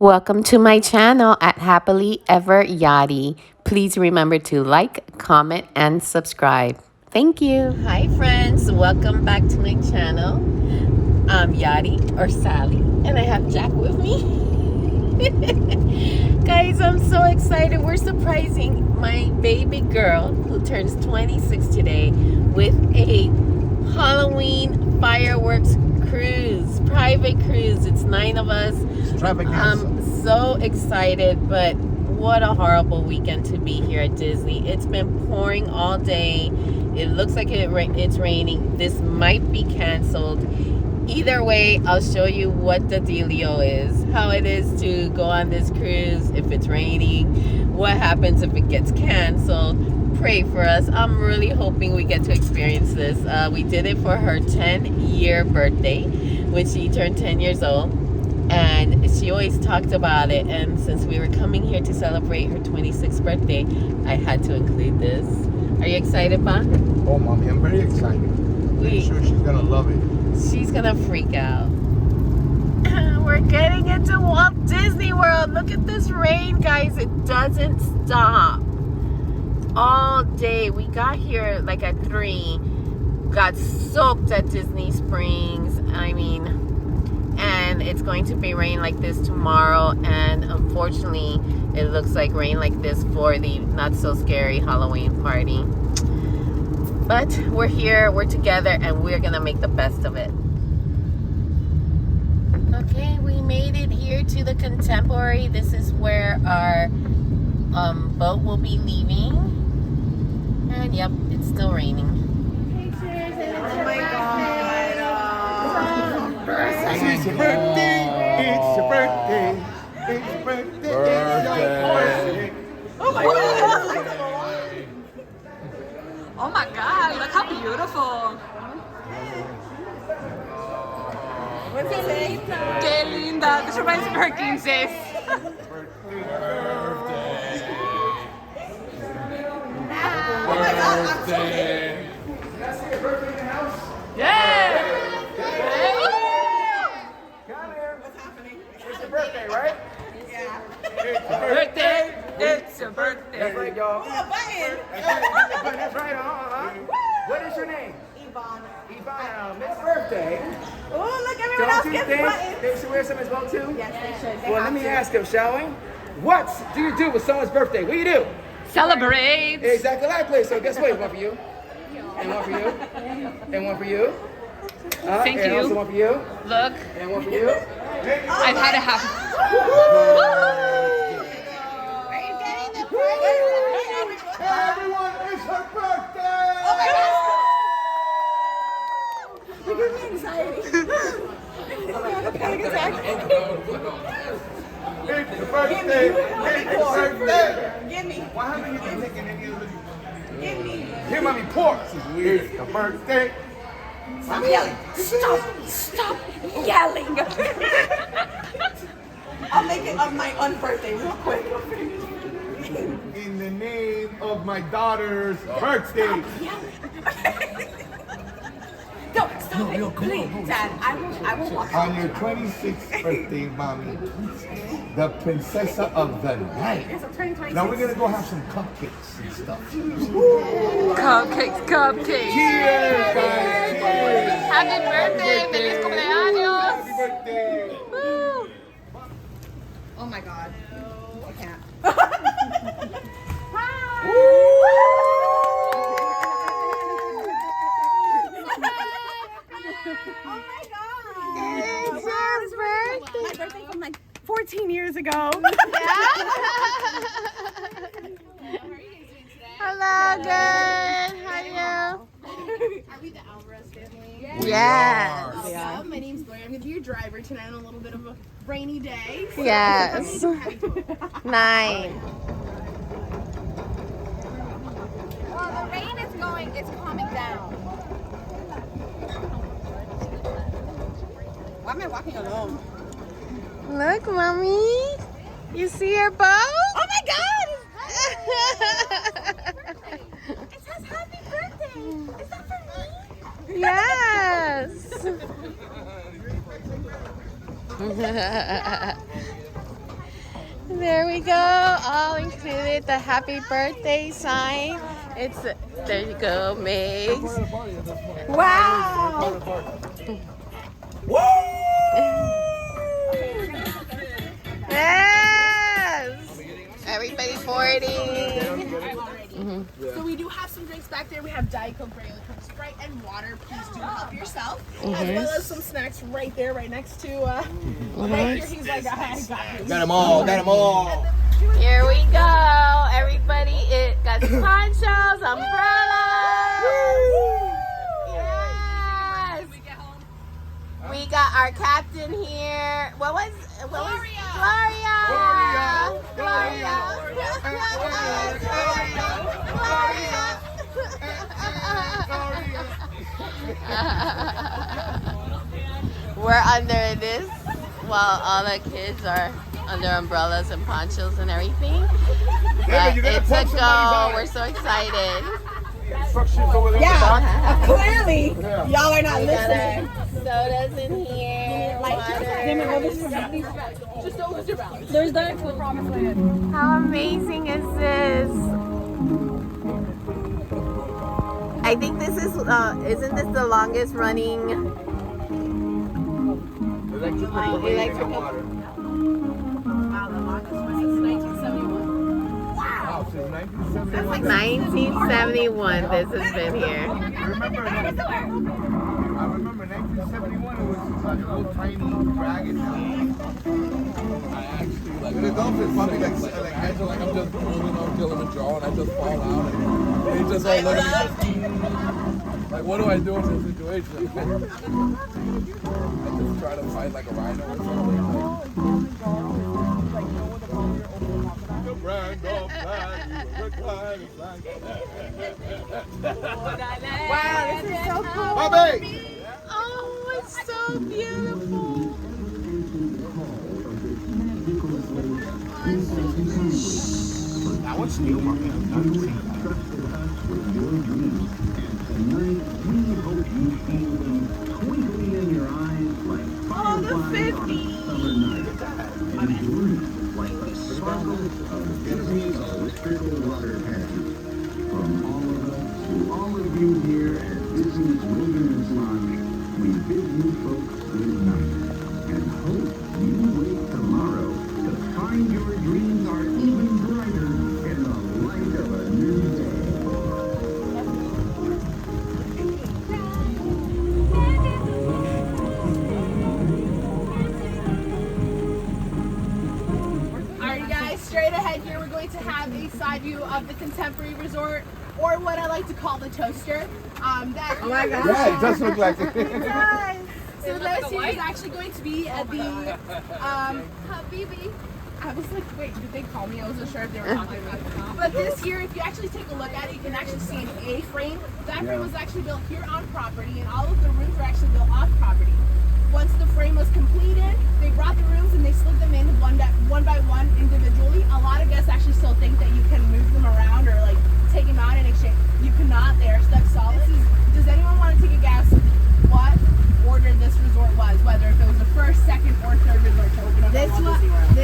Welcome to my channel at Happily Ever Yachty. Please remember to like, comment, and subscribe. Thank you. Hi friends, welcome back to my channel. I'm Yachty or Sally, and I have Jack with me. Guys, I'm so excited. We're surprising my baby girl who turns 26 today with a Halloween fireworks cruise, private cruise. It's 9 of us. I'm so excited, but what a horrible weekend to be here at Disney. It's been pouring all day. It looks like it's raining. This might be canceled. Either way, I'll show you what the dealio is, how it is to go on this cruise if it's raining, what happens if it gets canceled. Pray for us. I'm really hoping we get to experience this. We did it for her 10-year birthday when she turned 10 years old, and she always talked about it, and since we were coming here to celebrate her 26th birthday, I had to include this. Are you excited, Pa? Oh, Mommy, I'm very excited. I'm sure she's gonna love it. She's gonna freak out. We're getting into Walt Disney World. Look at this rain, guys. It doesn't stop all day. We got here like at 3, got soaked at Disney Springs. And it's going to be rain like this tomorrow, and unfortunately it looks like rain like this for the not so scary Halloween party. But we're here, we're together, and we're gonna make the best of it. Okay, we made it here to the Contemporary. This is where our boat will be leaving. And yep, it's still raining. Oh my God. It's your birthday. It's your birthday. It's your birthday. Birthday. Oh my God. Oh my God, look how beautiful. What's it say? Qué linda. This reminds me of her 15. Oh my God, I'm so dead. Can I see your birthday in the house? Yeah. Come here. What's happening? It's your birthday, right? Yeah. It's your Birthday. It's your birthday. That's right, y'all. Oh, a button. That's right, What is your name? Yvonne. Yvonne, Miss Birthday. Oh, look, everyone else Don't you gets think buttons. they should wear some as well, too? Yes, they should. They Well, let have me to. ask them, shall we? What do you do with someone's birthday? What do you do? Celebrate. Exactly. So guess what? One for you. And one for you. And one for you. Thank and you. also one for you. Look, And one for you. I've had it happen. Are you getting the present? Everyone, it's her birthday! Oh my God. You're giving me anxiety. A panic attack. It's your birthday! It's your birthday! Give me. Why haven't you been taking any of the... Give me. Here, mommy, pour! It's your birthday! Stop yelling. Stop yelling. I'll make it on my unbirthday real quick. In the name of my daughter's birthday! No, stop it. Please, Dad, I will walk. On your 26th birthday, mommy, the princess of the night. Yes, I'm turning 26. Now we're gonna go have some cupcakes and stuff. Cupcakes. Cheers, guys! Cheers! Happy birthday. Feliz cumpleaños. Happy birthday! Woo. Oh my God. I can't. Oh my God. It's your birthday. My birthday from like 14 years ago. Hello, good. How are you? Are we the Alvarez family? Yes. So, my name's Gloria. I'm going to be your driver tonight on a little bit of a rainy day. So Yes. 9. Well, the rain is going, it's calming down. Why am I walking alone? Look, mommy. You see your boat? Oh my God! It says happy birthday. Is that for me? Yes. There we go. All included. The happy birthday sign. It's there you go, Migs. Wow. Yes. Everybody 40. So we do have some drinks back there. We have Diet Coke, regular Coke, Sprite, and water. Please do help yourself. As well as some snacks right there, right next to right here. He's like, I got it. Got them all. Got them all. Here we go. Everybody, it got ponchos, umbrellas. Yes. We got our captain here. What was Gloria. We're under this while all the kids are under umbrellas and ponchos and everything. But it's a go. We're so excited. Yeah, clearly y'all are not listening. Sodas in here. Water. There's Diet Coke. How amazing is this? I think this is, isn't this the longest running electrical water. Wow, the longest one since 1971. Wow, since 1971. 1971 this has been here. I remember 1971 it was such a little tiny dragon. I actually like But it's also funny like I feel like I'm just holding on Kilimanjaro and I just fall out and they just all look at me like, what do I do in this situation? I just try to fight like a rhino or something. Wow, this is so cool. Bobby! Oh, it's so beautiful. That one's new. Oh, the 50. All of you here at Disney's Wilderness Lodge, we bid you folks good night and hope you wake tomorrow to find your dreams are even brighter in the light of a new day. Alright guys, straight ahead here we're going to have a side view of the Contemporary Resort, or what I like to call the toaster. Oh my God. Yeah, it does look like it. So this here is actually going to be at the Habibi. I was like, wait, did they call me? I wasn't sure if they were talking about it. But this here, if you actually take a look at it, you can actually see an A-frame. That frame was actually built here on property, and all of the rooms were actually built off property. Once the frame was completed, they brought the rooms and they slid them in one by one individually. A lot of guests actually still think that you can move them around or like take them out in exchange. You cannot. They are stuck solid. Does anyone want to take a guess what order this resort was? Whether if it was the first, second, or third resort to open up at Walt Disney World?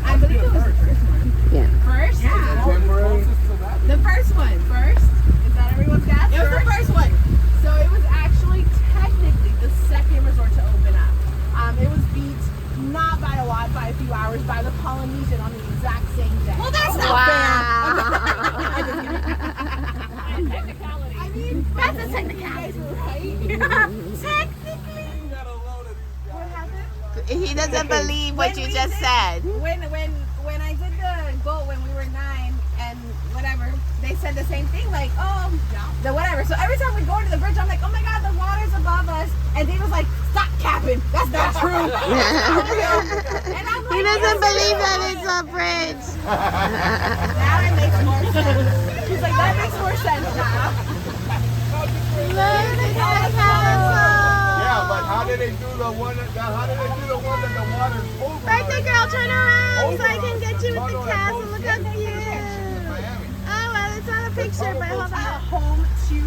I believe it was the first one. Yeah. First? Temporary. The first one. First? Is that everyone's guess? It was the first one. So it was actually technically the second resort to open up. It was beat not by a lot, by a few hours, by the Polynesian on the exact same day. Well, that's not technicality. I mean, that's a technicality, right? Technically. What happened? He doesn't believe what you just said. When I did the boat when we were 9 and whatever, they said the same thing, like, oh, the whatever. So every time we go to the bridge, I'm like, oh my God, the water's above us. And Dave was like, stop capping. That's not true. That's not real. And I'm like, He doesn't believe that it's a bridge. now it makes more sense. He's like, that makes more sense now. Look at that castle. Yeah, but how did they do the one that the water's over? Right there, girl, turn around so I can get you with the castle. Look how cute. Oh, well, it's not a picture, but hold on. Home to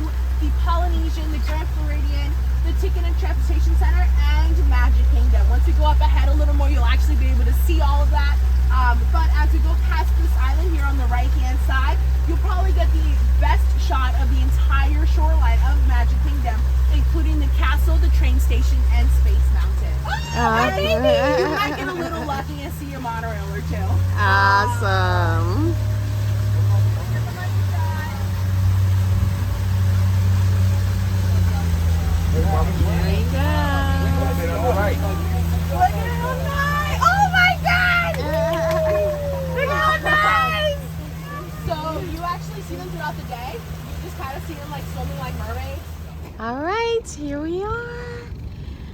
the Polynesian, the Grand Floridian, the Ticket and Transportation Center, and Magic Kingdom. Once we go up ahead a little more, you'll actually be able to see all of that. But as we go past this island here on the right-hand side, you'll probably get the best shot of the entire shoreline of Magic Kingdom, including the castle, the train station, and Space Mountain. And you might get a little lucky and see your monorail or two. Awesome. There you go. Look at how nice! Oh my God! Look how nice! So you actually see them throughout the day. You just kind of see them like swimming like mermaids. All right, here we are.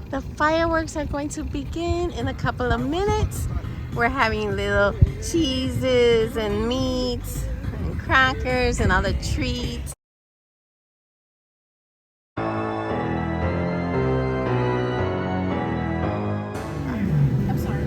The fireworks are going to begin in a couple of minutes. We're having little cheeses and meats and crackers and other treats. I'm sorry.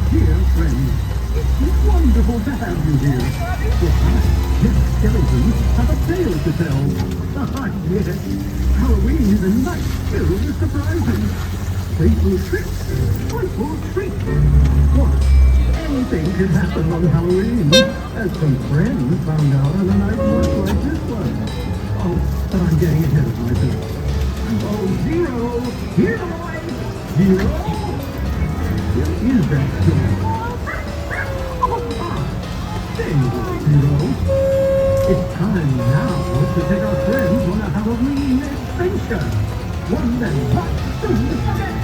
Dear friends, it's wonderful to have you here. Well, Miss Skellington have a tale to tell. Yes, Halloween is a night filled with surprises. Playful tricks, joyful treats. What? Anything can happen on Halloween, as some friends found out on a night much like this one. Oh, but I'm getting ahead of myself. Oh, Zero! Here, boy! Zero! Where is that dog? There you go, Zero. It's time now to take our friends on a Halloween adventure. One that's not soon to forget.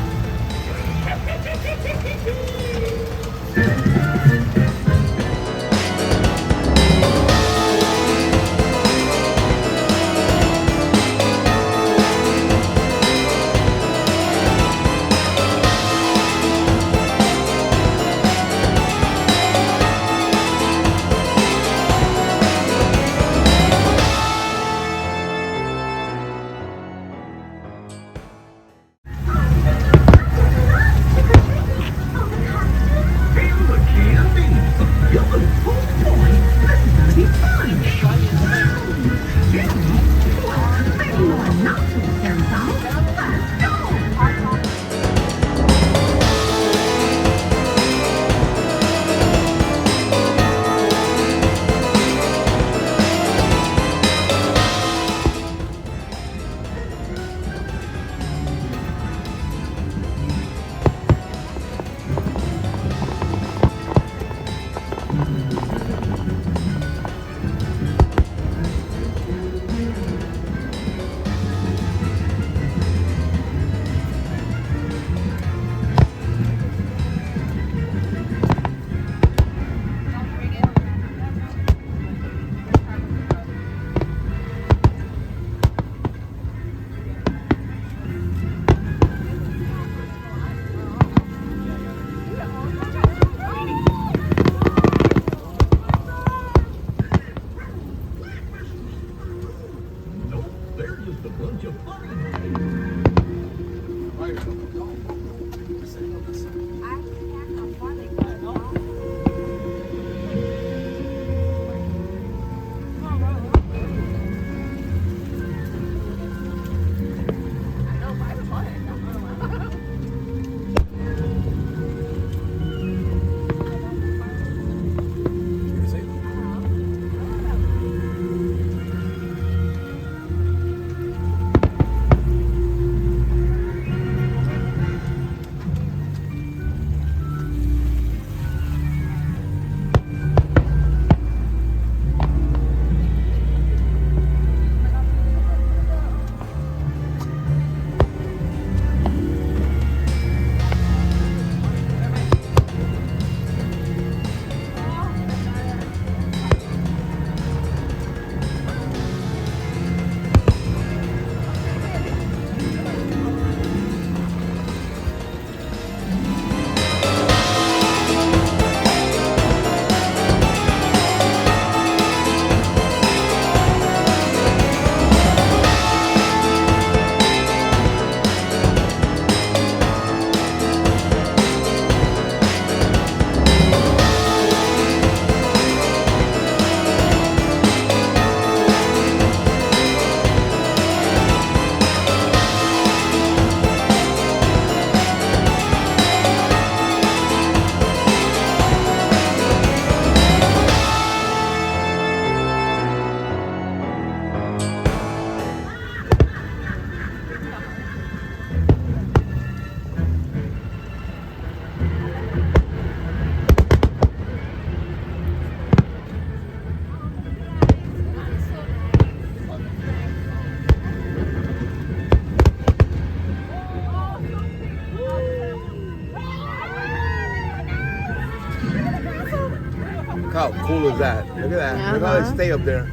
how cool is that? Look at that. Look how they stay up there.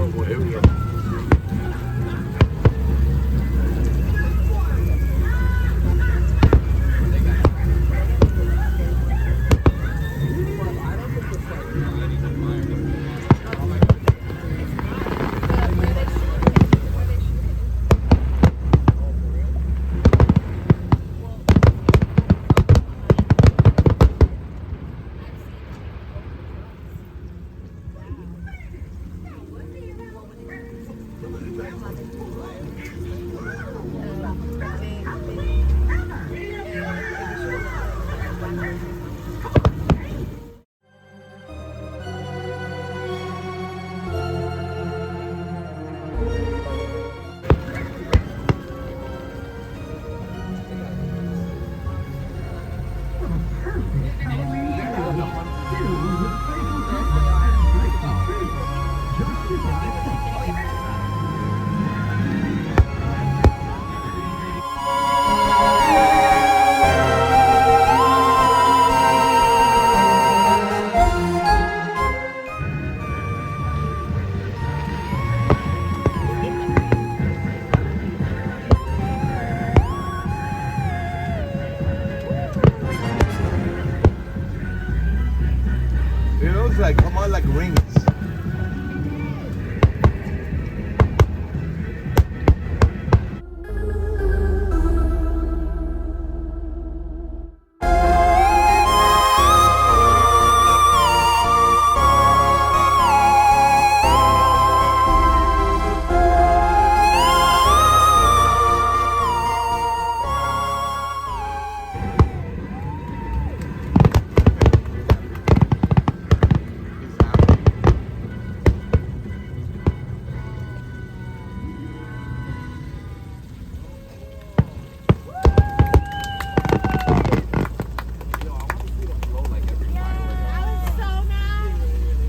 Oh, boy, here we go. It looks like, come on, like rings.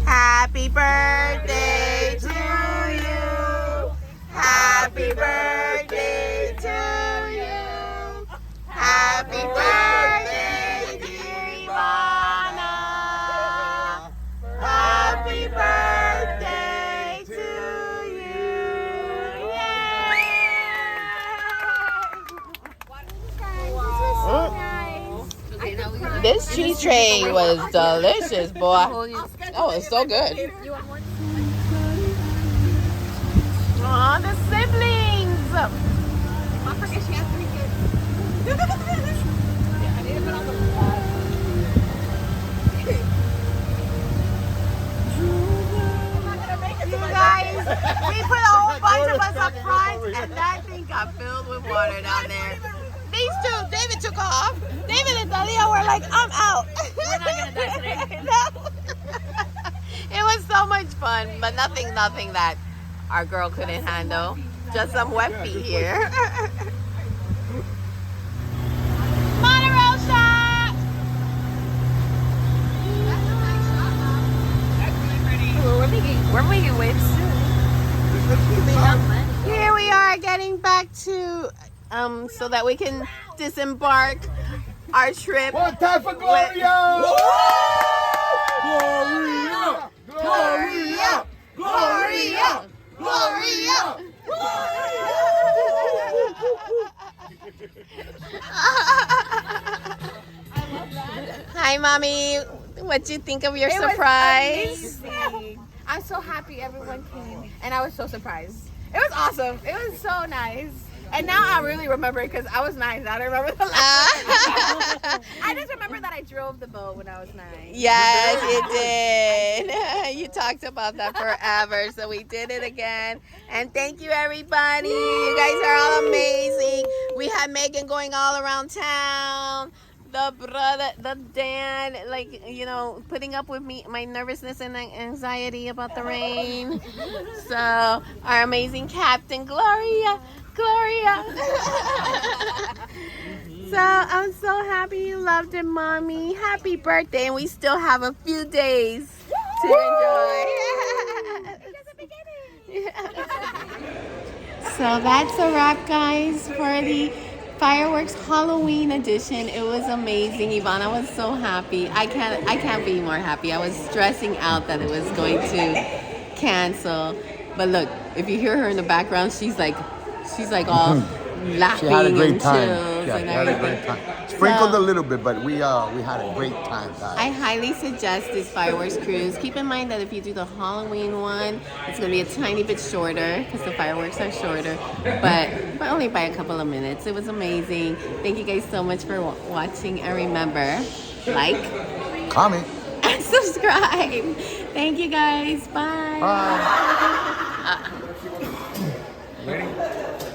Happy birthday to you. Happy birthday to you. Happy birthday, dear Ivana. Happy birthday to you. Yay! This cheese tray was delicious, boy. Oh, it's so good. Aw, the siblings. I forget she has 3 kids. I need to put on the vlog. You guys, we put a whole bunch of us up front, and that thing got filled with water down there. These two, David took off. David and Dalia were like, I'm out. We're not gonna die today. No. It was so much fun, but nothing that our girl couldn't handle. Just some wet feet here. Monorail shot! We're making waves soon. Here we are getting back to, so that we can disembark our trip. One time for Gloria! Gloria! Gloria! Gloria! Gloria! Hi, Mommy. What'd you think of your surprise? Amazing. I'm so happy everyone came, and I was so surprised. It was awesome. It was so nice. And now I really remember it because I was 9. I don't remember the last one. I just remember that I drove the boat when I was 9. Yes, you did. You talked about that forever, so we did it again. And thank you, everybody. You guys are all amazing. We had Megan going all around town. The brother, the Dan, like, you know, putting up with me, my nervousness and anxiety about the rain. So, our amazing captain, Gloria. So I'm so happy you loved it, Mommy. Happy birthday, and we still have a few days to enjoy. So that's a wrap, guys, for the fireworks Halloween edition. It was amazing. Ivana was so happy. I can't be more happy. I was stressing out that it was going to cancel. But look, if you hear her in the background, she's like all laughing She had a great and time. chills Yeah, and she had a everything. great time. Sprinkled So- a little bit, but we had a great time, guys. I highly suggest this fireworks cruise. Keep in mind that if you do the Halloween one, it's going to be a tiny bit shorter because the fireworks are shorter, but only by a couple of minutes. It was amazing. Thank you guys so much for watching, and remember, like, Comment. and subscribe. Thank you guys. Bye. Bye. Ready?